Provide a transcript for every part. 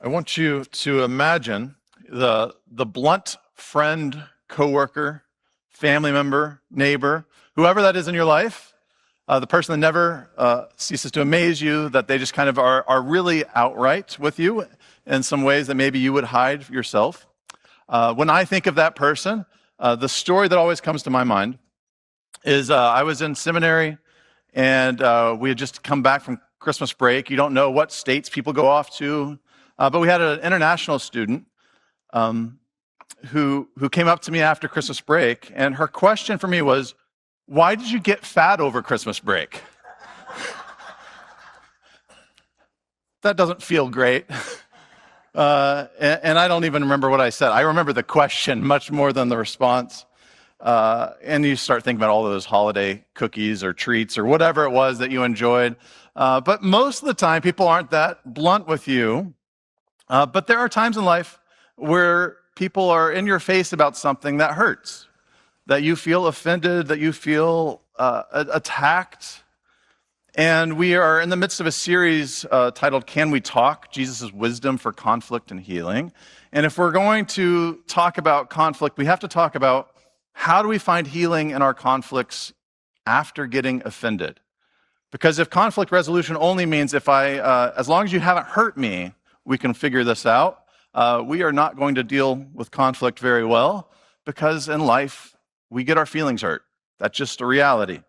I want you to imagine the blunt friend, coworker, family member, neighbor, whoever that is in your life, the person that never ceases to amaze you, that they just kind of are really outright with you in some ways that maybe you would hide yourself. When I think of that person, the story that always comes to my mind is I was in seminary and we had just come back from Christmas break. You don't know what states people go off to. But we had an international student who came up to me after Christmas break, and her question for me was, "Why did you get fat over Christmas break?" That doesn't feel great. And I don't even remember what I said. I remember the question much more than the response. And you start thinking about all of those holiday cookies or treats or whatever it was that you enjoyed. But most of the time, people aren't that blunt with you. But there are times in life where people are in your face about something that hurts, that you feel offended, that you feel attacked. And we are in the midst of a series titled, Can We Talk? Jesus' Wisdom for Conflict and Healing. And if we're going to talk about conflict, we have to talk about how do we find healing in our conflicts after getting offended? Because if conflict resolution only means as long as you haven't hurt me, we can figure this out. We are not going to deal with conflict very well because in life, we get our feelings hurt. That's just a reality.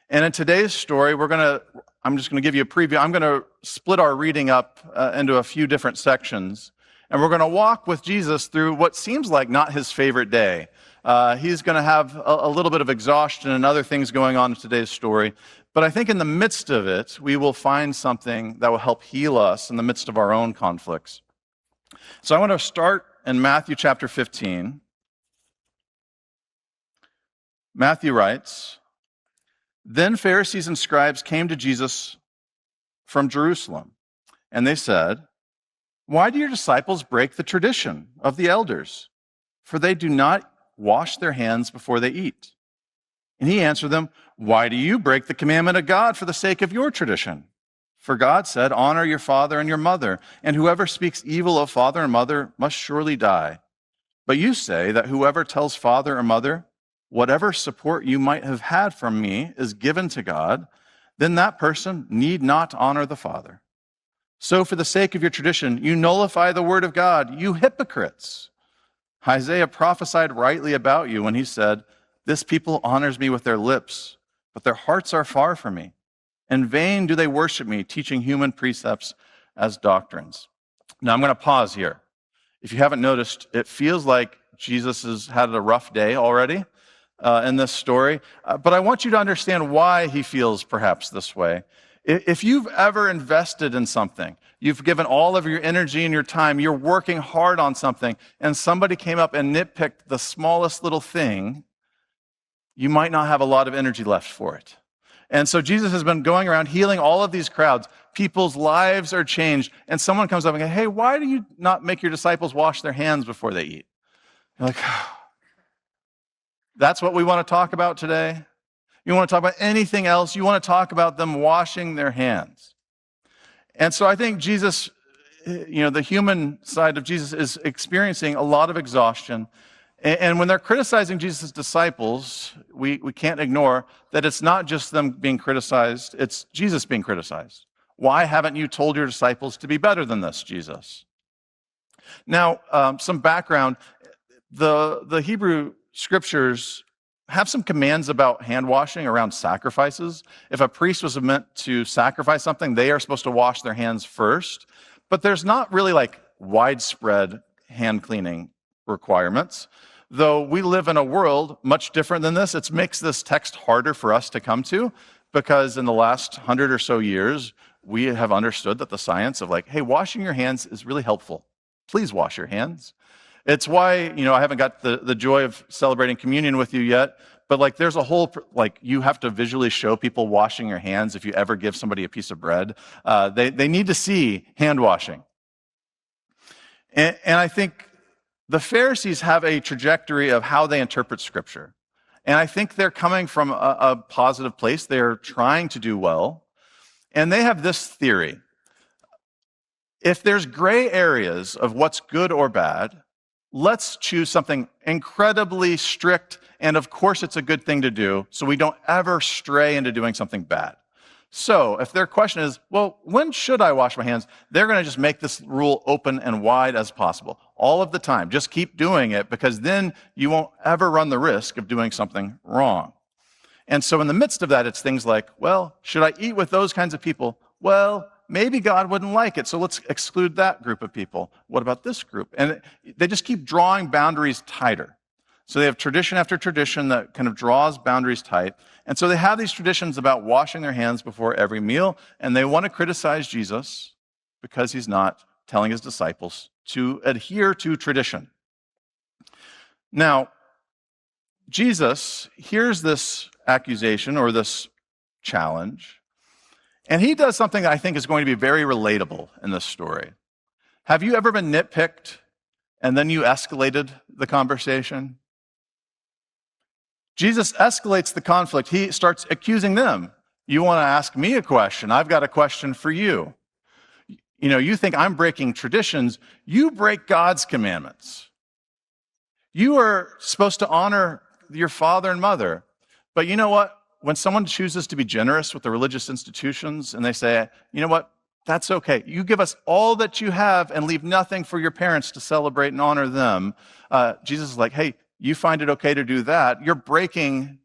And in today's story, I'm just going to give you a preview. I'm going to split our reading up into a few different sections. And we're going to walk with Jesus through what seems like not his favorite day. He's going to have a little bit of exhaustion and other things going on in today's story. But I think in the midst of it, we will find something that will help heal us in the midst of our own conflicts. So I want to start in Matthew chapter 15. Matthew writes, "Then Pharisees and scribes came to Jesus from Jerusalem, and they said, 'Why do your disciples break the tradition of the elders? For they do not wash their hands before they eat.' And he answered them, 'Why do you break the commandment of God for the sake of your tradition? For God said, honor your father and your mother, and whoever speaks evil of father and mother must surely die. But you say that whoever tells father or mother, whatever support you might have had from me is given to God, then that person need not honor the Father. So for the sake of your tradition, you nullify the word of God, you hypocrites. Isaiah prophesied rightly about you when he said, this people honors me with their lips, but their hearts are far from me. In vain do they worship me, teaching human precepts as doctrines.'" Now I'm going to pause here. If you haven't noticed, it feels like Jesus has had a rough day already in this story. But I want you to understand why he feels perhaps this way. If you've ever invested in something, you've given all of your energy and your time, you're working hard on something, and somebody came up and nitpicked the smallest little thing, you might not have a lot of energy left for it. And so Jesus has been going around healing all of these crowds. People's lives are changed. And someone comes up and goes, hey, why do you not make your disciples wash their hands before they eat? You're like, that's what we want to talk about today? You want to talk about anything else? You want to talk about them washing their hands. And so I think Jesus, the human side of Jesus is experiencing a lot of exhaustion. And when they're criticizing Jesus' disciples, we can't ignore that it's not just them being criticized, it's Jesus being criticized. Why haven't you told your disciples to be better than this, Jesus? Now, some background. The Hebrew scriptures have some commands about hand washing around sacrifices. If a priest was meant to sacrifice something, they are supposed to wash their hands first. But there's not really like widespread hand cleaning requirements. Though we live in a world much different than this, it makes this text harder for us to come to because in the last 100 or so years, we have understood that the science of hey, washing your hands is really helpful. Please wash your hands. It's why, I haven't got the joy of celebrating communion with you yet, but there's a whole, you have to visually show people washing your hands if you ever give somebody a piece of bread. They need to see hand washing. And I think the Pharisees have a trajectory of how they interpret Scripture. And I think they're coming from a positive place. They're trying to do well. And they have this theory. if there's gray areas of what's good or bad, let's choose something incredibly strict, and of course it's a good thing to do, so we don't ever stray into doing something bad. So if their question is, well, when should I wash my hands? They're going to just make this rule open and wide as possible, all of the time. Just keep doing it, because then you won't ever run the risk of doing something wrong. And so in the midst of that, it's things like, well, should I eat with those kinds of people? Well, maybe God wouldn't like it, so let's exclude that group of people. What about this group? And they just keep drawing boundaries tighter. So they have tradition after tradition that kind of draws boundaries tight. And so they have these traditions about washing their hands before every meal, and they want to criticize Jesus because he's not telling his disciples to adhere to tradition. Now, Jesus hears this accusation or this challenge, and he does something that I think is going to be very relatable in this story. Have you ever been nitpicked and then you escalated the conversation? Jesus escalates the conflict. He starts accusing them. You want to ask me a question? I've got a question for you. You think I'm breaking traditions. You break God's commandments. You are supposed to honor your father and mother. But you know what? When someone chooses to be generous with the religious institutions and they say, you know what? That's okay. You give us all that you have and leave nothing for your parents to celebrate and honor them. Jesus is like, hey, you find it okay to do that. You're breaking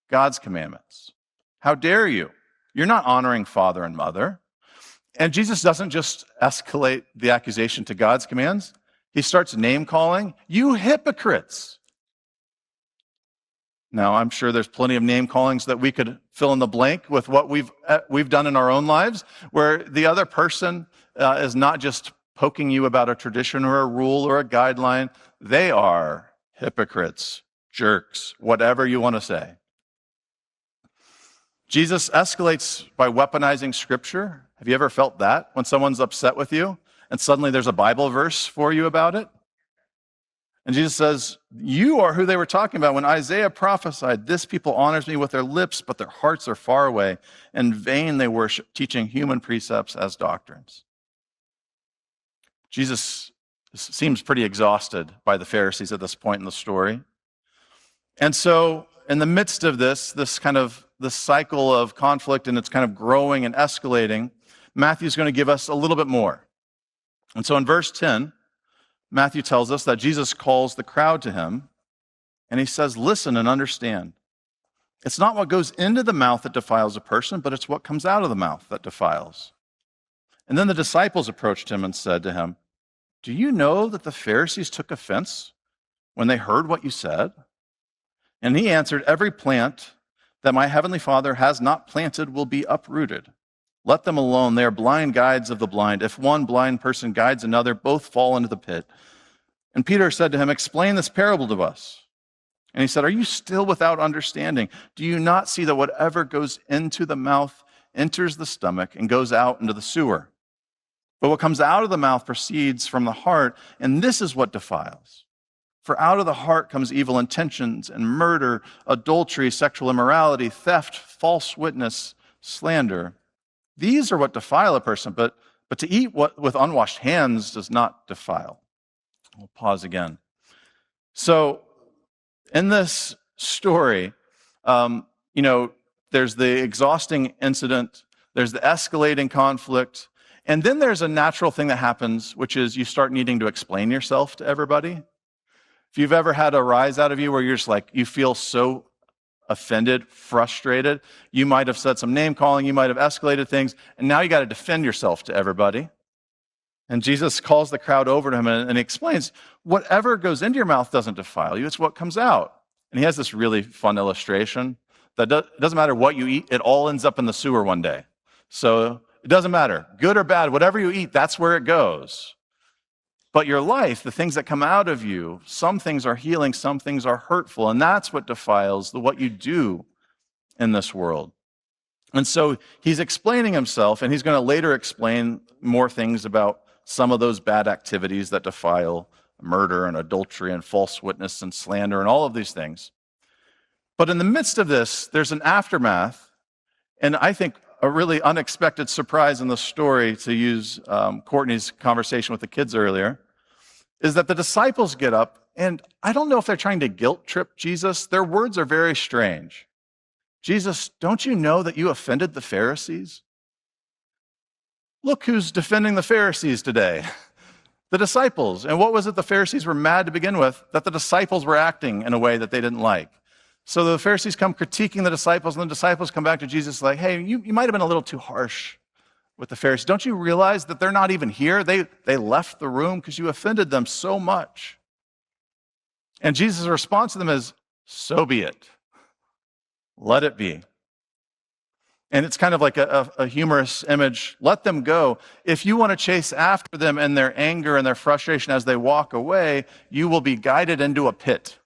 God's commandments. How dare you? You're not honoring father and mother. And Jesus doesn't just escalate the accusation to God's commands. He starts name calling, you hypocrites. Now, I'm sure there's plenty of name callings that we could fill in the blank with what we've done in our own lives, where the other person is not just poking you about a tradition or a rule or a guideline. They are hypocrites, jerks, whatever you want to say. Jesus escalates by weaponizing Scripture. Have you ever felt that when someone's upset with you and suddenly there's a Bible verse for you about it? And Jesus says, you are who they were talking about when Isaiah prophesied, this people honors me with their lips, but their hearts are far away. In vain they worship, teaching human precepts as doctrines. Jesus seems pretty exhausted by the Pharisees at this point in the story. And so in the midst of this cycle of conflict, and it's kind of growing and escalating, Matthew's going to give us a little bit more. And so in verse 10, Matthew tells us that Jesus calls the crowd to him, and he says, listen and understand. It's not what goes into the mouth that defiles a person, but it's what comes out of the mouth that defiles. And then the disciples approached him and said to him, do you know that the Pharisees took offense when they heard what you said? And he answered, every plant that my heavenly Father has not planted will be uprooted. Let them alone. They are blind guides of the blind. If one blind person guides another, both fall into the pit. And Peter said to him, explain this parable to us. And he said, are you still without understanding? Do you not see that whatever goes into the mouth enters the stomach and goes out into the sewer? But what comes out of the mouth proceeds from the heart, and this is what defiles. For out of the heart comes evil intentions and murder, adultery, sexual immorality, theft, false witness, slander. These are what defile a person, but to eat with unwashed hands does not defile. We'll pause again. So in this story, there's the exhausting incident, there's the escalating conflict, and then there's a natural thing that happens, which is you start needing to explain yourself to everybody. If you've ever had a rise out of you where you're just like, you feel so offended, frustrated, you might have said some name calling, you might have escalated things, and now you got to defend yourself to everybody. And Jesus calls the crowd over to him and he explains, whatever goes into your mouth doesn't defile you, it's what comes out. And he has this really fun illustration that it doesn't matter what you eat, it all ends up in the sewer one day. So it doesn't matter, good or bad, whatever you eat, that's where it goes. But your life, the things that come out of you, some things are healing, some things are hurtful, and that's what defiles what you do in this world. And so he's explaining himself, and he's going to later explain more things about some of those bad activities that defile murder and adultery and false witness and slander and all of these things. But in the midst of this, there's an aftermath, and I think a really unexpected surprise in the story, to use Courtney's conversation with the kids earlier, is that the disciples get up, and I don't know if they're trying to guilt trip Jesus. Their words are very strange. Jesus, don't you know that you offended the Pharisees? Look who's defending the Pharisees today. The disciples. And what was it the Pharisees were mad to begin with? That the disciples were acting in a way that they didn't like. So the Pharisees come critiquing the disciples, and the disciples come back to Jesus like, hey, you might have been a little too harsh with the Pharisees. Don't you realize that they're not even here? They left the room because you offended them so much. And Jesus' response to them is, so be it. Let it be. And it's kind of like a humorous image. Let them go. If you want to chase after them in their anger and their frustration as they walk away, you will be guided into a pit.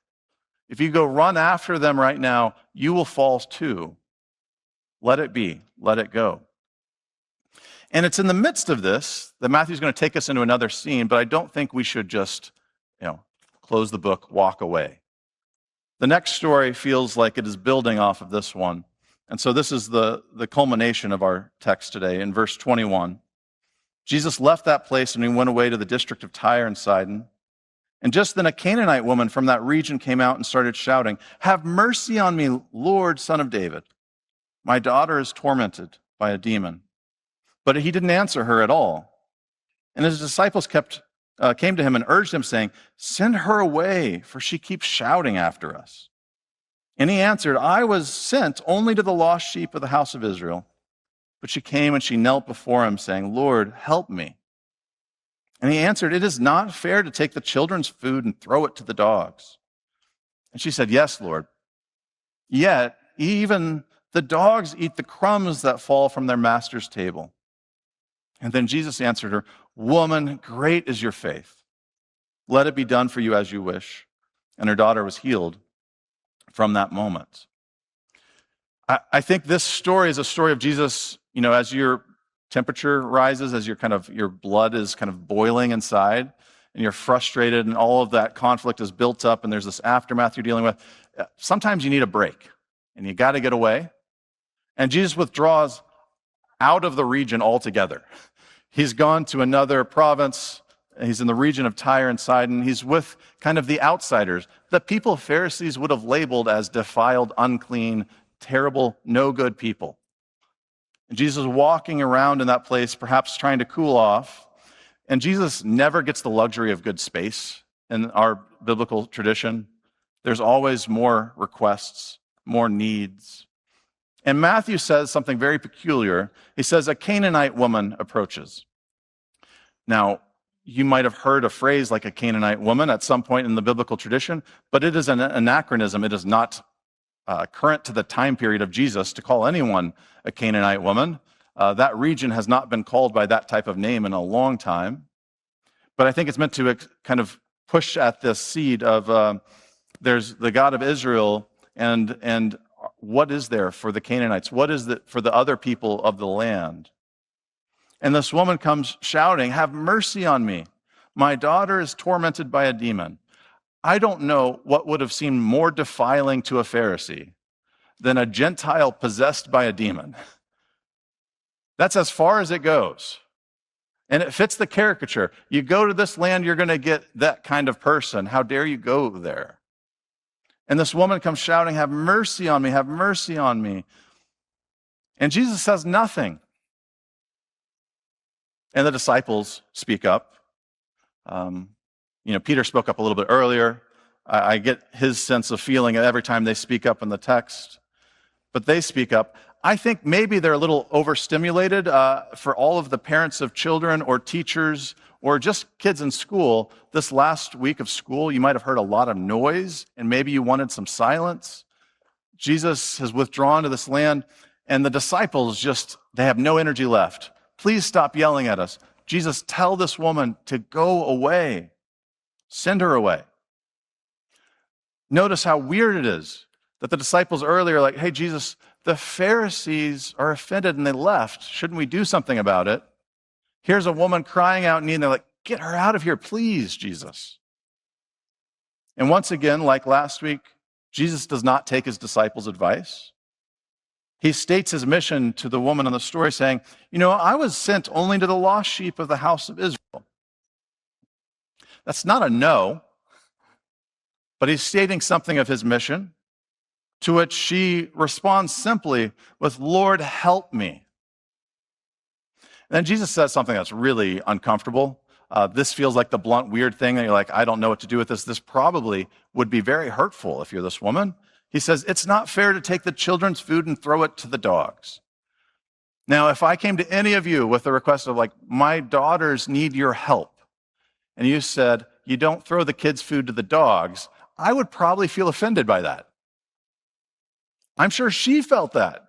If you go run after them right now, you will fall too. Let it be. Let it go. And it's in the midst of this that Matthew's going to take us into another scene, but I don't think we should just, close the book, walk away. The next story feels like it is building off of this one. And so this is the culmination of our text today. In verse 21, Jesus left that place and he went away to the district of Tyre and Sidon. And just then a Canaanite woman from that region came out and started shouting, have mercy on me, Lord, Son of David. My daughter is tormented by a demon. But he didn't answer her at all. And his disciples came to him and urged him, saying, send her away, for she keeps shouting after us. And he answered, I was sent only to the lost sheep of the house of Israel. But she came and she knelt before him, saying, Lord, help me. And he answered, it is not fair to take the children's food and throw it to the dogs. And she said, yes, Lord. Yet even the dogs eat the crumbs that fall from their master's table. And then Jesus answered her, woman, great is your faith. Let it be done for you as you wish. And her daughter was healed from that moment. I think this story is a story of Jesus, as your temperature rises, as your blood is kind of boiling inside, and you're frustrated, and all of that conflict is built up, and there's this aftermath you're dealing with. Sometimes you need a break, and you got to get away. And Jesus withdraws out of the region altogether. He's gone to another province. He's in the region of Tyre and Sidon. He's with kind of the outsiders, the people Pharisees would have labeled as defiled, unclean, terrible, no good people. And Jesus is walking around in that place, perhaps trying to cool off. And Jesus never gets the luxury of good space in our biblical tradition. There's always more requests, more needs. And Matthew says something very peculiar. He says, a Canaanite woman approaches. Now, you might have heard a phrase like a Canaanite woman at some point in the biblical tradition, but it is an anachronism. It is not current to the time period of Jesus to call anyone a Canaanite woman. That region has not been called by that type of name in a long time. But I think it's meant to kind of push at this seed of there's the God of Israel, and what is there for the Canaanites? What is it for the other people of the land? And this woman comes shouting, have mercy on me. My daughter is tormented by a demon. I don't know what would have seemed more defiling to a Pharisee than a Gentile possessed by a demon. That's as far as it goes. And it fits the caricature. You go to this land, you're going to get that kind of person. How dare you go there? And this woman comes shouting, have mercy on me, have mercy on me. And Jesus says nothing. And the disciples speak up. Peter spoke up a little bit earlier. I get his sense of feeling every time they speak up in the text. But they speak up. I think maybe they're a little overstimulated for all of the parents of children or teachers or just kids in school. This last week of school, you might have heard a lot of noise, and maybe you wanted some silence. Jesus has withdrawn to this land, and the disciples they have no energy left. Please stop yelling at us. Jesus, tell this woman to go away. Send her away. Notice how weird it is that the disciples earlier are like, hey, Jesus, the Pharisees are offended and they left. Shouldn't we do something about it? Here's a woman crying out in need, and they're like, get her out of here, please, Jesus. And once again, like last week, Jesus does not take his disciples' advice. He states his mission to the woman in the story saying, I was sent only to the lost sheep of the house of Israel. That's not a no, but he's stating something of his mission, to which she responds simply with, Lord, help me. And then Jesus says something that's really uncomfortable. This feels like the blunt, weird thing that you're like, I don't know what to do with this. This probably would be very hurtful if you're this woman. He says, it's not fair to take the children's food and throw it to the dogs. Now, if I came to any of you with a request of my daughters need your help, and you said, you don't throw the kids' food to the dogs, I would probably feel offended by that. I'm sure she felt that.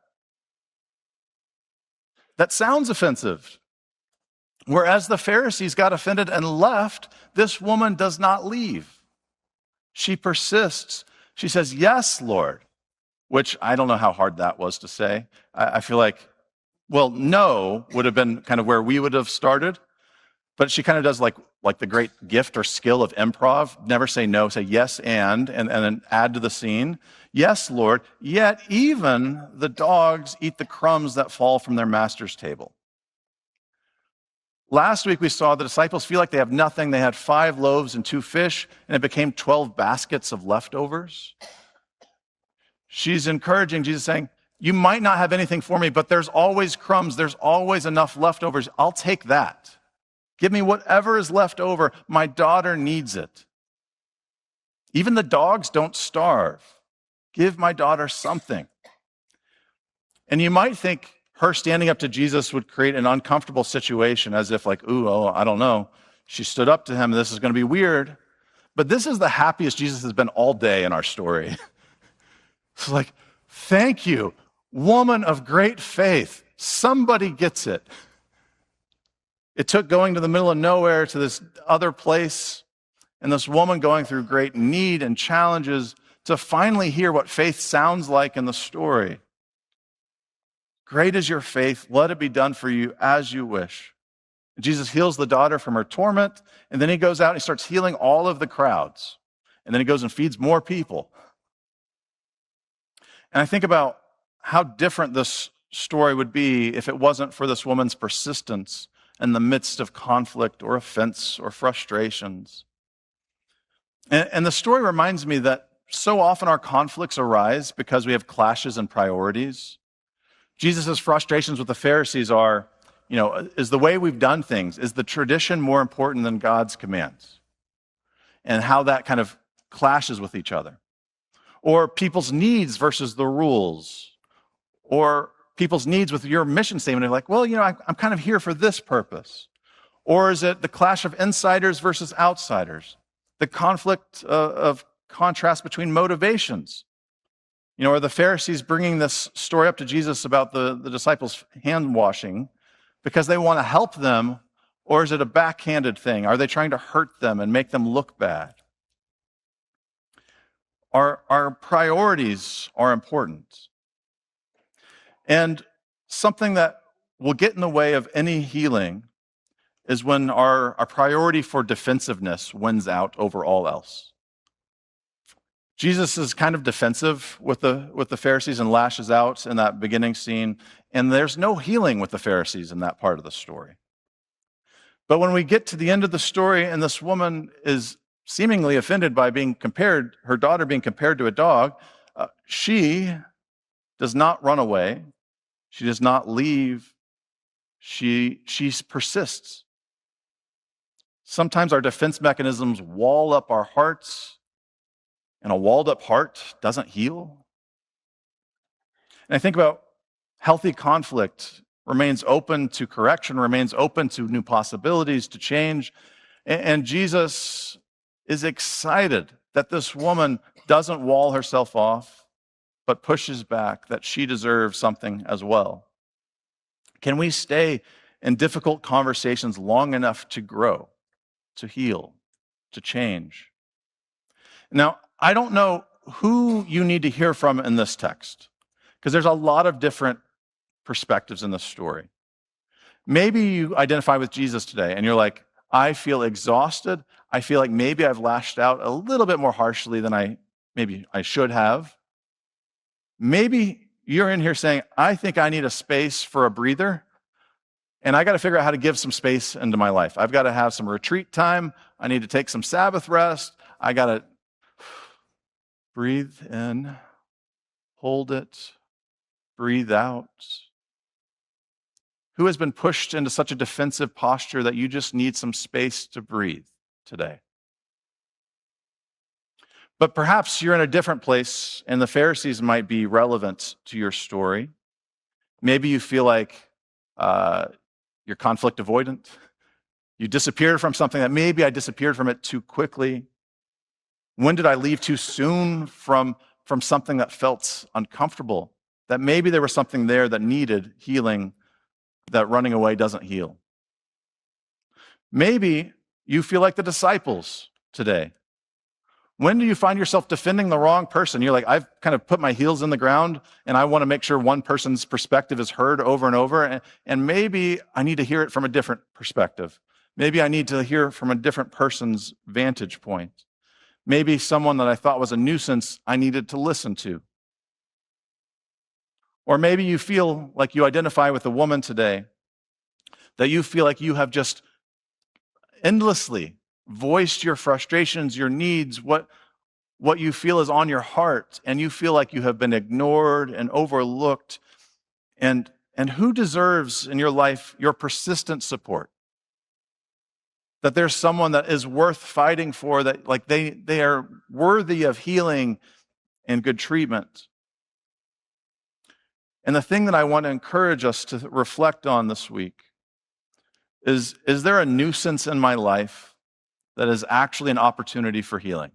That sounds offensive. Whereas the Pharisees got offended and left, this woman does not leave. She persists. She says, yes, Lord, which I don't know how hard that was to say. I feel like, no would have been kind of where we would have started. But she kind of does like the great gift or skill of improv. Never say no, say yes and then add to the scene. Yes, Lord, yet even the dogs eat the crumbs that fall from their master's table. Last week we saw the disciples feel like they have nothing. They had 5 loaves and 2 fish, and it became 12 baskets of leftovers. She's encouraging Jesus, saying, you might not have anything for me, but there's always crumbs. There's always enough leftovers. I'll take that. Give me whatever is left over. My daughter needs it. Even the dogs don't starve. Give my daughter something. And you might think her standing up to Jesus would create an uncomfortable situation, as if I don't know. She stood up to him. This is going to be weird. But this is the happiest Jesus has been all day in our story. It's like, thank you, woman of great faith. Somebody gets it. It took going to the middle of nowhere to this other place and this woman going through great need and challenges to finally hear what faith sounds like in the story. Great is your faith. Let it be done for you as you wish. Jesus heals the daughter from her torment, and then he goes out and he starts healing all of the crowds. And then he goes and feeds more people. And I think about how different this story would be if it wasn't for this woman's persistence in the midst of conflict or offense or frustrations. And the story reminds me that so often our conflicts arise because we have clashes in priorities. Jesus' frustrations with the Pharisees are, is the way we've done things, is the tradition more important than God's commands? And how that kind of clashes with each other. Or people's needs versus the rules. Or people's needs with your mission statement. They're like, I'm kind of here for this purpose. Or is it the clash of insiders versus outsiders? The conflict of contrast between motivations. Are the Pharisees bringing this story up to Jesus about the disciples' hand washing because they want to help them, or is it a backhanded thing? Are they trying to hurt them and make them look bad? Our priorities are important. And something that will get in the way of any healing is when our priority for defensiveness wins out over all else. Jesus is kind of defensive with the Pharisees and lashes out in that beginning scene, and there's no healing with the Pharisees in that part of the story. But when we get to the end of the story and this woman is seemingly offended by her daughter being compared to a dog, she does not run away. She does not leave. She persists. Sometimes our defense mechanisms wall up our hearts, and a walled up heart doesn't heal. And I think about healthy conflict remains open to correction, remains open to new possibilities, to change. And Jesus is excited that this woman doesn't wall herself off, but pushes back, that she deserves something as well. Can we stay in difficult conversations long enough to grow, to heal, to change? Now, I don't know who you need to hear from in this text, because there's a lot of different perspectives in this story. Maybe you identify with Jesus today and you're like, I feel exhausted. I feel like maybe I've lashed out a little bit more harshly than I should have. Maybe you're in here saying, I think I need a space for a breather, and I got to figure out how to give some space into my life. I've got to have some retreat time. I need to take some Sabbath rest. I got to breathe in, hold it, breathe out. Who has been pushed into such a defensive posture that you just need some space to breathe today? But perhaps you're in a different place, and the Pharisees might be relevant to your story. Maybe you feel like you're conflict avoidant. You disappeared from something that maybe I disappeared from it too quickly. When did I leave too soon from something that felt uncomfortable? That maybe there was something there that needed healing that running away doesn't heal. Maybe you feel like the disciples today. When do you find yourself defending the wrong person? You're like, I've kind of put my heels in the ground and I want to make sure one person's perspective is heard over and over. And maybe I need to hear it from a different perspective. Maybe I need to hear it from a different person's vantage point. Maybe someone that I thought was a nuisance, I needed to listen to. Or maybe you feel like you identify with a woman today, that you feel like you have just endlessly voiced your frustrations, your needs, what you feel is on your heart, and you feel like you have been ignored and overlooked. And who deserves in your life your persistent support? That there's someone that is worth fighting for, that like they are worthy of healing and good treatment. And the thing that I want to encourage us to reflect on this week is there a nuisance in my life that is actually an opportunity for healing?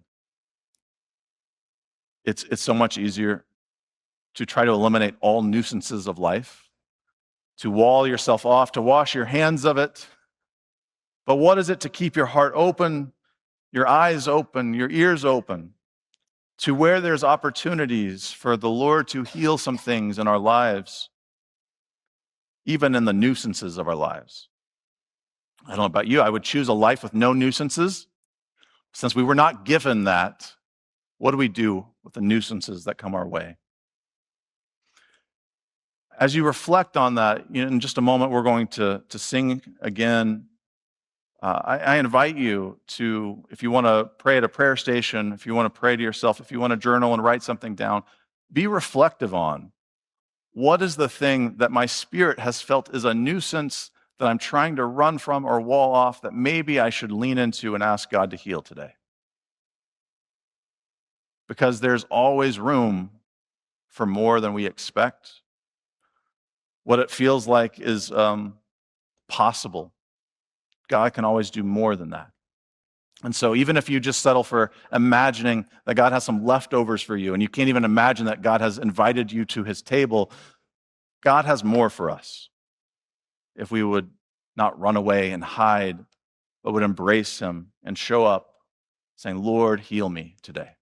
It's so much easier to try to eliminate all nuisances of life, to wall yourself off, to wash your hands of it. But what is it to keep your heart open, your eyes open, your ears open, to where there's opportunities for the Lord to heal some things in our lives, even in the nuisances of our lives? I don't know about you, I would choose a life with no nuisances. Since we were not given that, what do we do with the nuisances that come our way? As you reflect on that, in just a moment, we're going to sing again. I invite you to, if you want to pray at a prayer station, if you want to pray to yourself, if you want to journal and write something down, be reflective on what is the thing that my spirit has felt is a nuisance that I'm trying to run from or wall off that maybe I should lean into and ask God to heal today. Because there's always room for more than we expect. What it feels like is possible. God can always do more than that. And so even if you just settle for imagining that God has some leftovers for you, and you can't even imagine that God has invited you to his table, God has more for us if we would not run away and hide, but would embrace him and show up saying, Lord, heal me today.